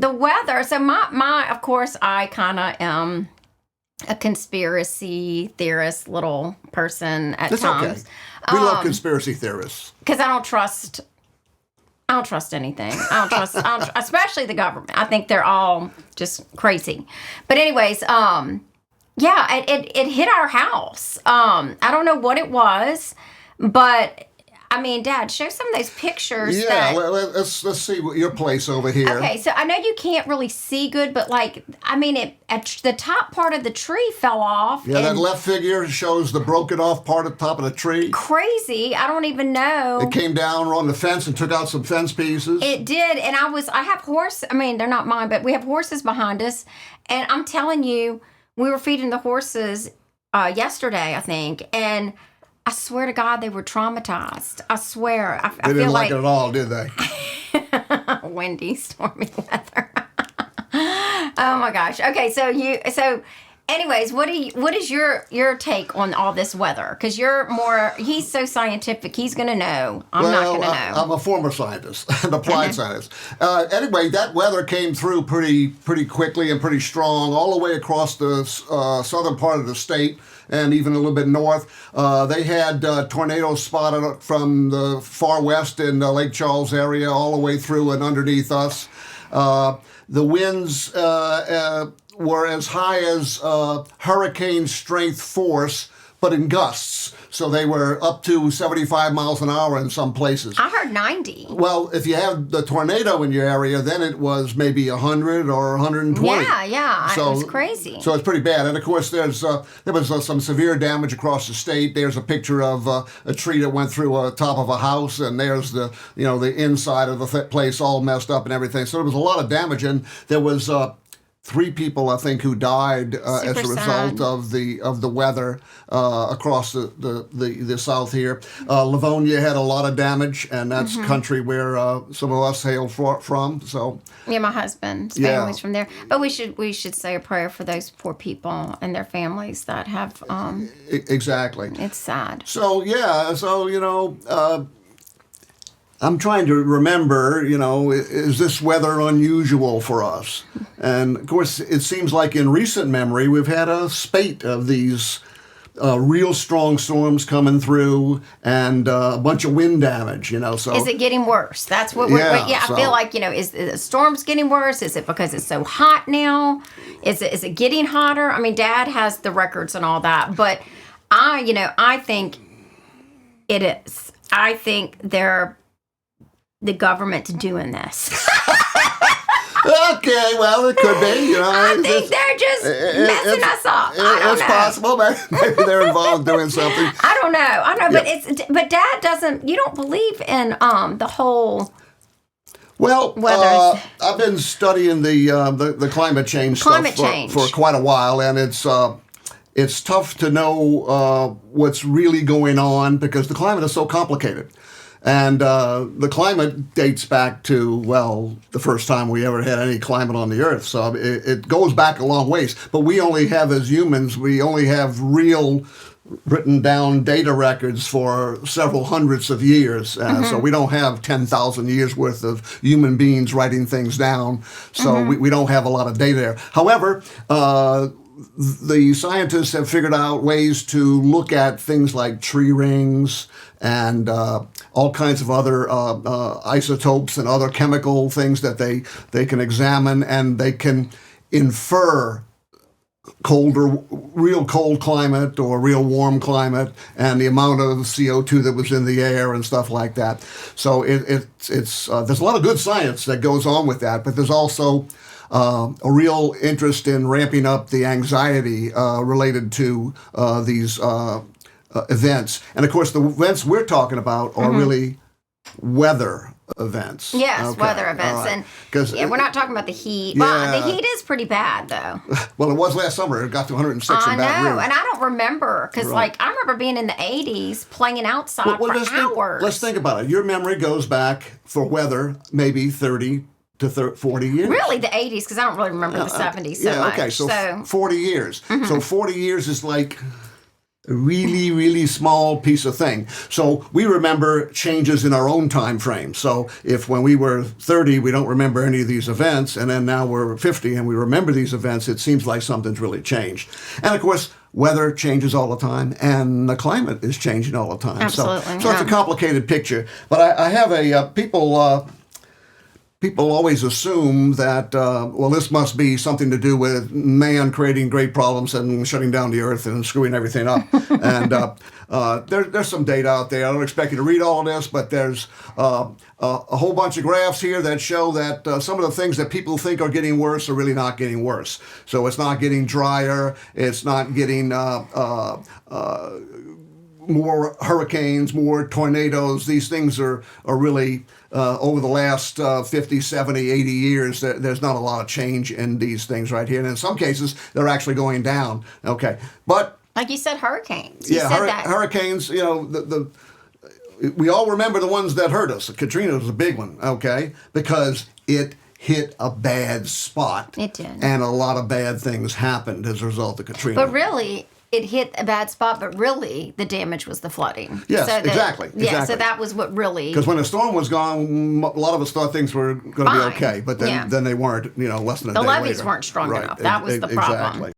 the weather. So my of course, I kind of am a conspiracy theorist little person at times. Okay. We love conspiracy theorists because I don't trust anything. I don't trust, especially the government. I think they're all just crazy. But anyways, yeah, it hit our house. I don't know what it was, but I mean, Dad, show some of those pictures. Yeah, let's see what your place over here. Okay, so I know you can't really see good, but like, I mean, the top part of the tree fell off. Yeah, that left figure shows the broken off part at the top of the tree. Crazy. I don't even know. It came down on the fence and took out some fence pieces. It did, and I have I mean, they're not mine, but we have horses behind us, and I'm telling you, we were feeding the horses yesterday, I think, and I swear to God, they were traumatized. I swear. They didn't like it at all, did they? Windy, stormy weather. Oh my gosh. Okay, so anyways, what is your take on all this weather? Because he's so scientific, he's gonna know. I'm not gonna know. I'm a former scientist, an applied scientist. Anyway, that weather came through pretty quickly and pretty strong all the way across the southern part of the state. And even a little bit north. They had tornadoes spotted from the far west in the Lake Charles area all the way through and underneath us. The winds were as high as hurricane strength force, but in gusts. So they were up to 75 miles an hour in some places. I heard 90. Well, if you have the tornado in your area, then it was maybe 100 or 120. Yeah, so, it was crazy. So it's pretty bad. And of course, there was some severe damage across the state. There's a picture of a tree that went through the top of a house, and there's the inside of the place all messed up and everything. So there was a lot of damage, and there was 3 people, I think, who died as a result of the weather across the south here. Livonia had a lot of damage, and that's country where some of us hail from. So yeah, my husband's family's from there. But we should say a prayer for those poor people and their families that have. Exactly. It's sad. So I'm trying to remember, is this weather unusual for us? And, of course, it seems like in recent memory we've had a spate of these real strong storms coming through and a bunch of wind damage, So is it getting worse? That's what I feel like, is the storms getting worse? Is it because it's so hot now? Is it getting hotter? I mean, Dad has the records and all that, but I think it is. I think the government's doing this. Okay, well, it could be. I think they're just messing us up. It's possible. Maybe they're involved doing something. I don't know, but Dad doesn't. You don't believe in the whole. Well, I've been studying the climate change stuff for quite a while, and it's tough to know what's really going on because the climate is so complicated. And the climate dates back to, the first time we ever had any climate on the Earth. So it goes back a long ways. But we only have, as humans, real written down data records for several hundreds of years. So we don't have 10,000 years worth of human beings writing things down. So we don't have a lot of data there. However, the scientists have figured out ways to look at things like tree rings and all kinds of other isotopes and other chemical things that they can examine, and they can infer real cold climate or real warm climate and the amount of CO2 that was in the air and stuff like that. So it's there's a lot of good science that goes on with that, but there's also a real interest in ramping up the anxiety related to these events. And, of course, the events we're talking about are really weather events. Yes, weather events. Right. And we're not talking about the heat. Yeah. Well, the heat is pretty bad, though. Well, it was last summer. It got to 106 in Baton Rouge. And I don't remember, because, I remember being in the 80s playing outside for hours. Let's think about it. Your memory goes back for weather maybe 30 to 40 years. Really, the 80s, because I don't really remember the 70s so much. So 40 years. So 40 years is like A really, really small piece of thing. So we remember changes in our own time frame. So if when we were 30, we don't remember any of these events, and then now we're 50 and we remember these events, it seems like something's really changed. And of course, weather changes all the time, and the climate is changing all the time. Absolutely. So it's a complicated picture. But I have people always assume that, this must be something to do with man creating great problems and shutting down the earth and screwing everything up. And there's some data out there. I don't expect you to read all of this, but there's a whole bunch of graphs here that show that some of the things that people think are getting worse are really not getting worse. So it's not getting drier. It's not getting more hurricanes, more tornadoes. These things are really, over the last 50, 70, 80 years, there's not a lot of change in these things right here. And in some cases, they're actually going down. Okay. But like you said, hurricanes. Hurricanes, we all remember the ones that hurt us. Katrina was a big one, okay, because it hit a bad spot. It did. And a lot of bad things happened as a result of Katrina. But really, it hit a bad spot, but really the damage was the flooding. Yes, exactly. Yeah, so that was what really... Because when the storm was gone, a lot of us thought things were going to be okay, but then they weren't, less than a day later. The levees weren't strong enough. That was the problem.